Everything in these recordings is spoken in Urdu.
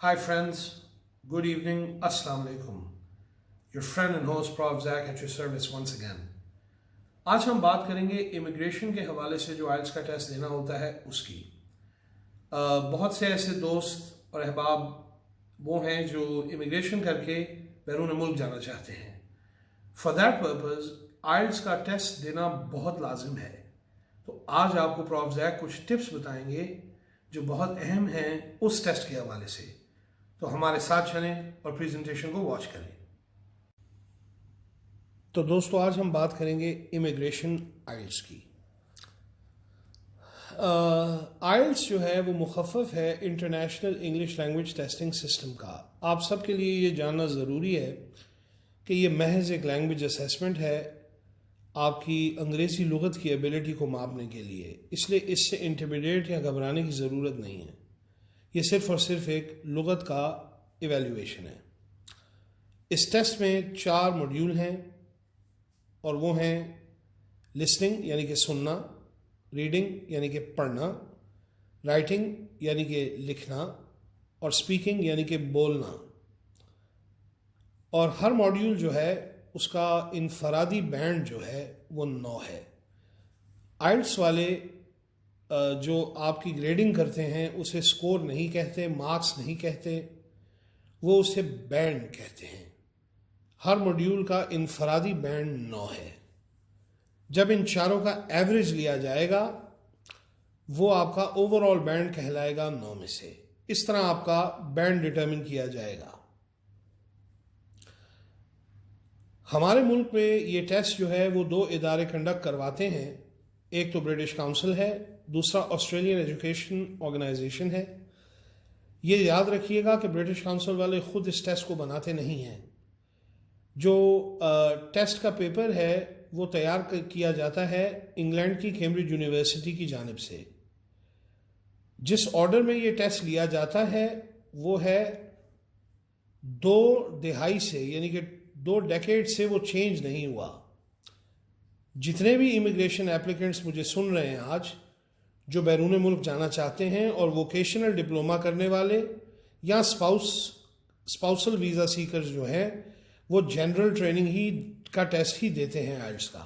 Hi friends, good evening, Assalamu alaikum. Your friend and host Prof Zach at your service once again. آج ہم بات کریں گے امیگریشن کے حوالے سے جو آئلٹس کا ٹیسٹ دینا ہوتا ہے اس کی. بہت سے ایسے دوست اور احباب وہ ہیں جو امیگریشن کر کے بیرون ملک جانا چاہتے ہیں. فار دیٹ پرپز آئلٹس کا ٹیسٹ دینا بہت لازم ہے. تو آج آپ کو پروف زیک کچھ ٹپس بتائیں گے جو بہت اہم ہیں اس ٹیسٹ کے حوالے سے. تو ہمارے ساتھ چلیں اور پریزنٹیشن کو واچ کریں. تو دوستو آج ہم بات کریں گے امیگریشن آئلٹس کی. آئلٹس جو ہے وہ مخفف ہے international English language testing system کا. آپ سب کے لیے یہ جاننا ضروری ہے کہ یہ محض ایک لینگویج اسیسمنٹ ہے آپ کی انگریزی لغت کی ایبلٹی کو ماپنے کے لیے. اس لیے اس سے انٹیمیڈیٹ یا گھبرانے کی ضرورت نہیں ہے. یہ صرف اور صرف ایک لغت کا ایویلیویشن ہے. اس ٹیسٹ میں 4 موڈیول ہیں اور وہ ہیں لسننگ یعنی کہ سننا، ریڈنگ یعنی کہ پڑھنا، رائٹنگ یعنی کہ لکھنا اور اسپیکنگ یعنی کہ بولنا. اور ہر موڈیول جو ہے اس کا انفرادی بینڈ جو ہے وہ 9 ہے. آئلٹس والے جو آپ کی گریڈنگ کرتے ہیں اسے سکور نہیں کہتے، مارکس نہیں کہتے، وہ اسے بینڈ کہتے ہیں. ہر موڈیول کا انفرادی بینڈ 9 ہے. جب ان چاروں کا ایوریج لیا جائے گا وہ آپ کا اوور آل بینڈ کہلائے گا 9 میں سے. اس طرح آپ کا بینڈ ڈٹرمن کیا جائے گا. ہمارے ملک میں یہ ٹیسٹ جو ہے وہ 2 ادارے کنڈکٹ کرواتے ہیں. ایک تو برٹش کاؤنسل ہے، دوسرا آسٹریلین ایجوکیشن آرگنائزیشن ہے. یہ یاد رکھیے گا کہ برٹش کاؤنسل والے خود اس ٹیسٹ کو بناتے نہیں ہیں. جو ٹیسٹ کا پیپر ہے وہ تیار کیا جاتا ہے انگلینڈ کی کیمبرج یونیورسٹی کی جانب سے. جس آرڈر میں یہ ٹیسٹ لیا جاتا ہے وہ ہے 2 دہائی سے یعنی کہ 2 ڈیکیڈ سے وہ چینج نہیں ہوا. جتنے بھی امیگریشن اپلیکنٹس مجھے سن رہے ہیں آج جو بیرون ملک جانا چاہتے ہیں اور ووکیشنل ڈپلوما کرنے والے یا اسپاؤسل ویزا سیکرز جو ہیں وہ جنرل ٹریننگ ہی کا ٹیسٹ ہی دیتے ہیں آئلٹس کا.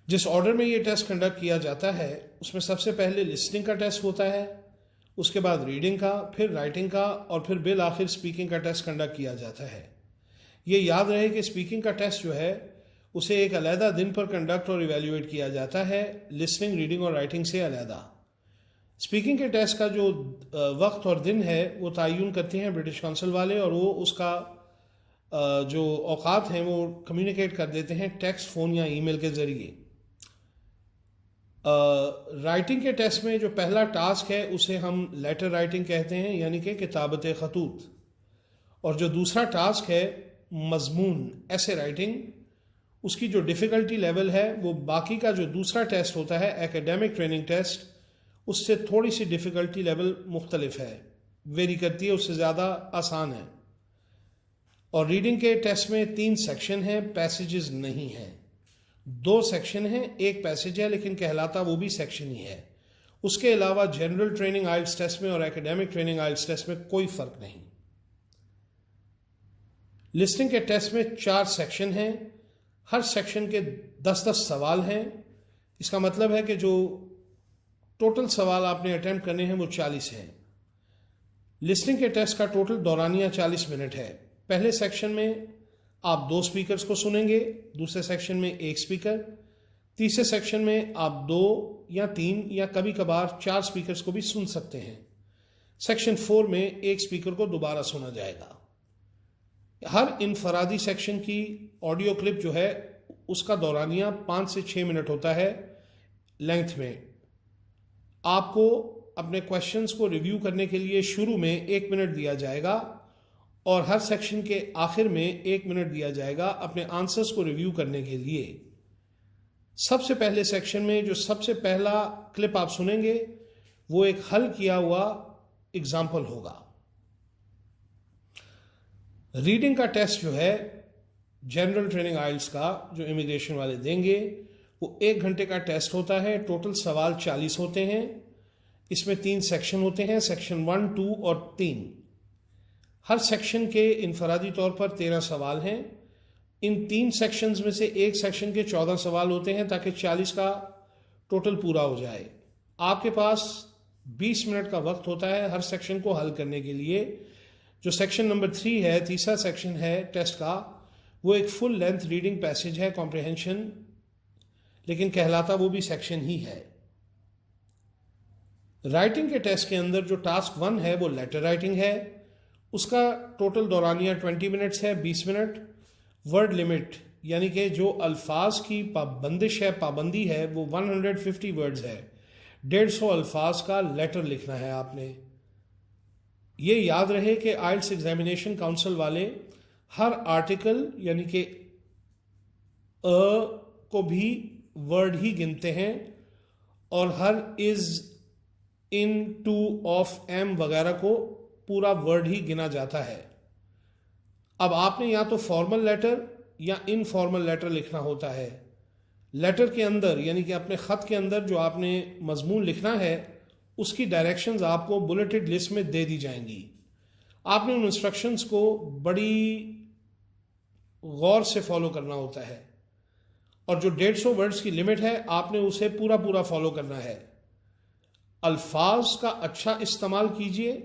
جس آرڈر میں یہ ٹیسٹ کنڈکٹ کیا جاتا ہے اس میں سب سے پہلے لسننگ کا ٹیسٹ ہوتا ہے، اس کے بعد ریڈنگ کا، پھر رائٹنگ کا اور پھر بالآخر اسپیکنگ کا ٹیسٹ کنڈکٹ کیا جاتا ہے. یہ یاد رہے کہ اسپیکنگ کا ٹیسٹ جو ہے اسے ایک علیحدہ دن پر کنڈکٹ اور ایویلیویٹ کیا جاتا ہے، لسننگ، ریڈنگ اور رائٹنگ سے علیحدہ. اسپیکنگ کے ٹیسٹ کا جو وقت اور دن ہے وہ تعین کرتے ہیں برٹش کاؤنسل والے اور وہ اس کا جو اوقات ہیں وہ کمیونیکیٹ کر دیتے ہیں ٹیکسٹ، فون یا ای میل کے ذریعے. رائٹنگ کے ٹیسٹ میں جو پہلا ٹاسک ہے اسے ہم لیٹر رائٹنگ کہتے ہیں یعنی کہ کتابت خطوط، اور جو دوسرا ٹاسک ہے مضمون ایسے رائٹنگ، اس کی جو ڈیفیکلٹی لیول ہے وہ باقی کا جو دوسرا ٹیسٹ ہوتا ہے ایکیڈیمک ٹریننگ ٹیسٹ اس سے تھوڑی سی ڈیفیکلٹی لیول مختلف ہے، ویری کرتی ہے، اس سے زیادہ آسان ہے. اور ریڈنگ کے ٹیسٹ میں 3 سیکشن ہیں، پیسیجز نہیں ہیں. 2 سیکشن ہیں، ایک پیسیج ہے لیکن کہلاتا وہ بھی سیکشن ہی ہے. اس کے علاوہ جنرل ٹریننگ آئلٹس ٹیسٹ میں اور ایکیڈیمک ٹریننگ آئلٹس ٹیسٹ میں کوئی فرق نہیں. لسننگ کے ٹیسٹ میں 4 سیکشن ہیں، ہر سیکشن کے 10 سوال ہیں. اس کا مطلب ہے کہ جو ٹوٹل سوال آپ نے اٹیمپٹ کرنے ہیں وہ 40 ہیں. لسننگ کے ٹیسٹ کا ٹوٹل دورانیہ 40 منٹ ہے. پہلے سیکشن میں آپ 2 اسپیکرز کو سنیں گے، دوسرے سیکشن میں 1 اسپیکر، تیسرے سیکشن میں آپ 2 یا 3 یا کبھی کبھار 4 اسپیکرز کو بھی سن سکتے ہیں. سیکشن 4 میں 1 اسپیکر کو دوبارہ سنا جائے گا. ہر انفرادی سیکشن کی آڈیو کلپ جو ہے اس کا دورانیہ 5 سے 6 منٹ ہوتا ہے لینتھ میں. آپ کو اپنے کویشچنز کو ریویو کرنے کے لیے شروع میں 1 منٹ دیا جائے گا اور ہر سیکشن کے آخر میں 1 منٹ دیا جائے گا اپنے آنسرز کو ریویو کرنے کے لیے. سب سے پہلے سیکشن میں جو سب سے پہلا کلپ آپ سنیں گے وہ ایک حل کیا ہوا اگزامپل ہوگا. ریڈنگ کا ٹیسٹ جو ہے جنرل ٹریننگ آئلٹس کا جو امیگریشن والے دیں گے وہ 1 گھنٹے کا ٹیسٹ ہوتا ہے. ٹوٹل سوال 40 ہوتے ہیں. اس میں 3 سیکشن ہوتے ہیں، سیکشن 1، 2 اور 3۔ ہر سیکشن کے انفرادی طور پر 13 سوال ہیں۔ ان 3 سیکشنز میں سے ایک سیکشن کے 14 سوال ہوتے ہیں تاکہ 40 کا ٹوٹل پورا ہو جائے۔ آپ کے پاس 20 منٹ کا وقت ہوتا ہے ہر سیکشن کو حل کرنے کے لیے۔ جو سیکشن نمبر 3 ہے، تیسرا سیکشن ہے ٹیسٹ کا، وہ ایک فل لینتھ ریڈنگ پیسج ہے، کمپریہنشن، لیکن کہلاتا وہ بھی سیکشن ہی ہے۔ رائٹنگ کے ٹیسٹ کے اندر جو ٹاسک 1 ہے وہ لیٹر رائٹنگ ہے، اس کا ٹوٹل دورانیہ 20 منٹس ہے، 20 منٹ۔ ورڈ لمٹ یعنی کہ جو الفاظ کی پابندی ہے وہ 150 ورڈز ہے، 150 الفاظ کا لیٹر لکھنا ہے آپ نے۔ یہ یاد رہے کہ آئلٹس ایگزامینیشن کاؤنسل والے ہر آرٹیکل یعنی کہ کو بھی ورڈ ہی گنتے ہیں اور ہر از، ان، ٹو، آف، ایم وغیرہ کو پورا ورڈ ہی گنا جاتا ہے۔ اب آپ نے یا تو فارمل لیٹر یا انفارمل لیٹر لکھنا ہوتا ہے۔ لیٹر کے اندر یعنی کہ اپنے خط کے اندر جو آپ نے مضمون لکھنا ہے اس کی ڈائریکشنز آپ کو بلیٹڈ لسٹ میں دے دی جائیں گی۔ آپ نے ان انسٹرکشنز کو بڑی غور سے فالو کرنا ہوتا ہے، اور جو 150 ورڈز کی لمٹ ہے آپ نے اسے پورا فالو کرنا ہے۔ الفاظ کا اچھا استعمال کیجئے،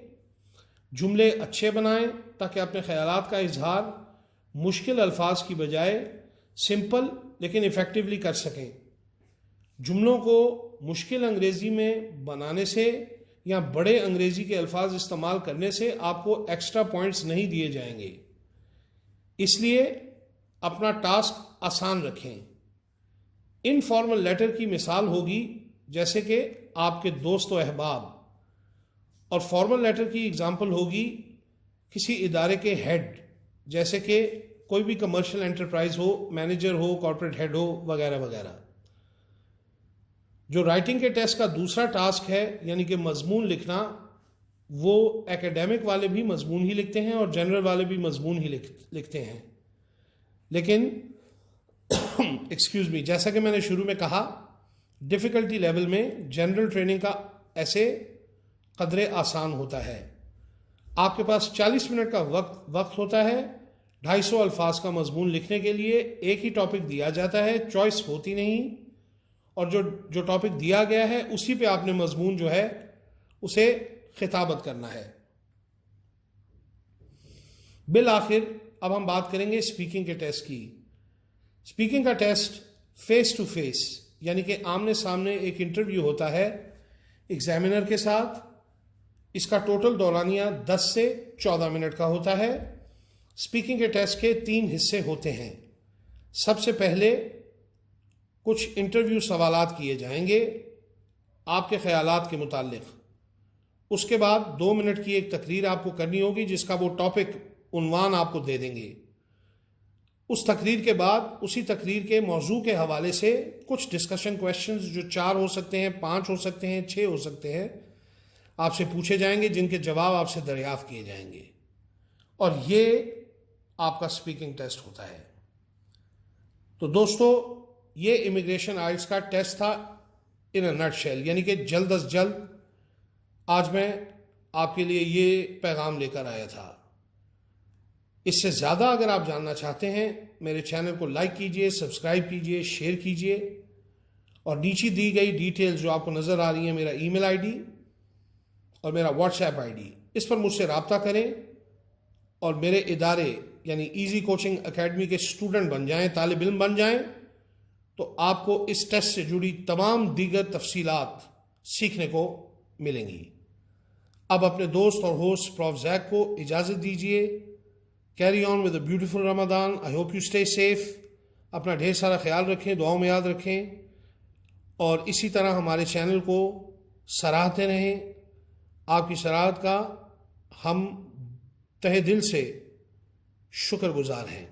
جملے اچھے بنائیں تاکہ اپنے خیالات کا اظہار مشکل الفاظ کی بجائے سمپل لیکن ایفیکٹولی کر سکیں۔ جملوں کو مشکل انگریزی میں بنانے سے یا بڑے انگریزی کے الفاظ استعمال کرنے سے آپ کو ایکسٹرا پوائنٹس نہیں دیے جائیں گے، اس لیے اپنا ٹاسک آسان رکھیں۔ انفارمل لیٹر کی مثال ہوگی جیسے کہ آپ کے دوست و احباب، اور فارمل لیٹر کی اگزامپل ہوگی کسی ادارے کے ہیڈ، جیسے کہ کوئی بھی کمرشل انٹرپرائز ہو، مینیجر ہو، کارپوریٹ ہیڈ ہو وغیرہ وغیرہ۔ جو رائٹنگ کے ٹیسٹ کا دوسرا ٹاسک ہے یعنی کہ مضمون لکھنا، وہ ایکیڈیمک والے بھی مضمون ہی لکھتے ہیں اور جنرل والے بھی مضمون ہی لکھتے ہیں، لیکن ایکسکیوز می، جیسا کہ میں نے شروع میں کہا، ڈیفیکلٹی لیول میں جنرل ٹریننگ کا ایسے قدرے آسان ہوتا ہے۔ آپ کے پاس 40 منٹ کا وقت ہوتا ہے، 250 الفاظ کا مضمون لکھنے کے لیے۔ ایک ہی ٹاپک دیا جاتا ہے، چوائس ہوتی نہیں، اور جو ٹاپک دیا گیا ہے اسی پہ آپ نے مضمون جو ہے اسے خطابت کرنا ہے۔ بالآخر اب ہم بات کریں گے اسپیکنگ کے ٹیسٹ کی۔ اسپیکنگ کا ٹیسٹ فیس ٹو فیس یعنی کہ آمنے سامنے ایک انٹرویو ہوتا ہے ایگزامینر کے ساتھ۔ اس کا ٹوٹل دورانیہ 10 سے 14 منٹ کا ہوتا ہے۔ اسپیکنگ کے ٹیسٹ کے 3 حصے ہوتے ہیں۔ سب سے پہلے کچھ انٹرویو سوالات کیے جائیں گے آپ کے خیالات کے متعلق۔ اس کے بعد 2 منٹ کی ایک تقریر آپ کو کرنی ہوگی جس کا وہ ٹاپک، عنوان آپ کو دے دیں گے۔ اس تقریر کے بعد اسی تقریر کے موضوع کے حوالے سے کچھ ڈسکشن کویشچنز جو 4 ہو سکتے ہیں، 5 ہو سکتے ہیں، 6 ہو سکتے ہیں، آپ سے پوچھے جائیں گے، جن کے جواب آپ سے دریافت کیے جائیں گے، اور یہ آپ کا اسپیکنگ ٹیسٹ ہوتا ہے۔ تو دوستو، یہ امیگریشن آئلٹس کا ٹیسٹ تھا ان اے نٹ شیل، یعنی کہ جلد از جلد آج میں آپ کے لیے یہ پیغام لے کر آیا تھا۔ اس سے زیادہ اگر آپ جاننا چاہتے ہیں، میرے چینل کو لائک کیجئے، سبسکرائب کیجئے، شیئر کیجئے، اور نیچے دی گئی ڈیٹیلز جو آپ کو نظر آ رہی ہیں، میرا ای میل آئی ڈی اور میرا واٹس ایپ آئی ڈی، اس پر مجھ سے رابطہ کریں اور میرے ادارے یعنی ایزی کوچنگ اکیڈمی کے اسٹوڈنٹ بن جائیں، طالب علم بن جائیں، تو آپ کو اس ٹیسٹ سے جڑی تمام دیگر تفصیلات سیکھنے کو ملیں گی۔ اب اپنے دوست اور ہوسٹ پروف زیک کو اجازت دیجیے۔ Carry on with a beautiful Ramzan. I hope you stay safe. اپنا ڈھیر سارا خیال رکھیں، دعاؤں میں یاد رکھیں، اور اسی طرح ہمارے چینل کو سراہتے رہیں۔ آپ کی سراہت کا ہم تہہ دل سے شکر گزار ہیں۔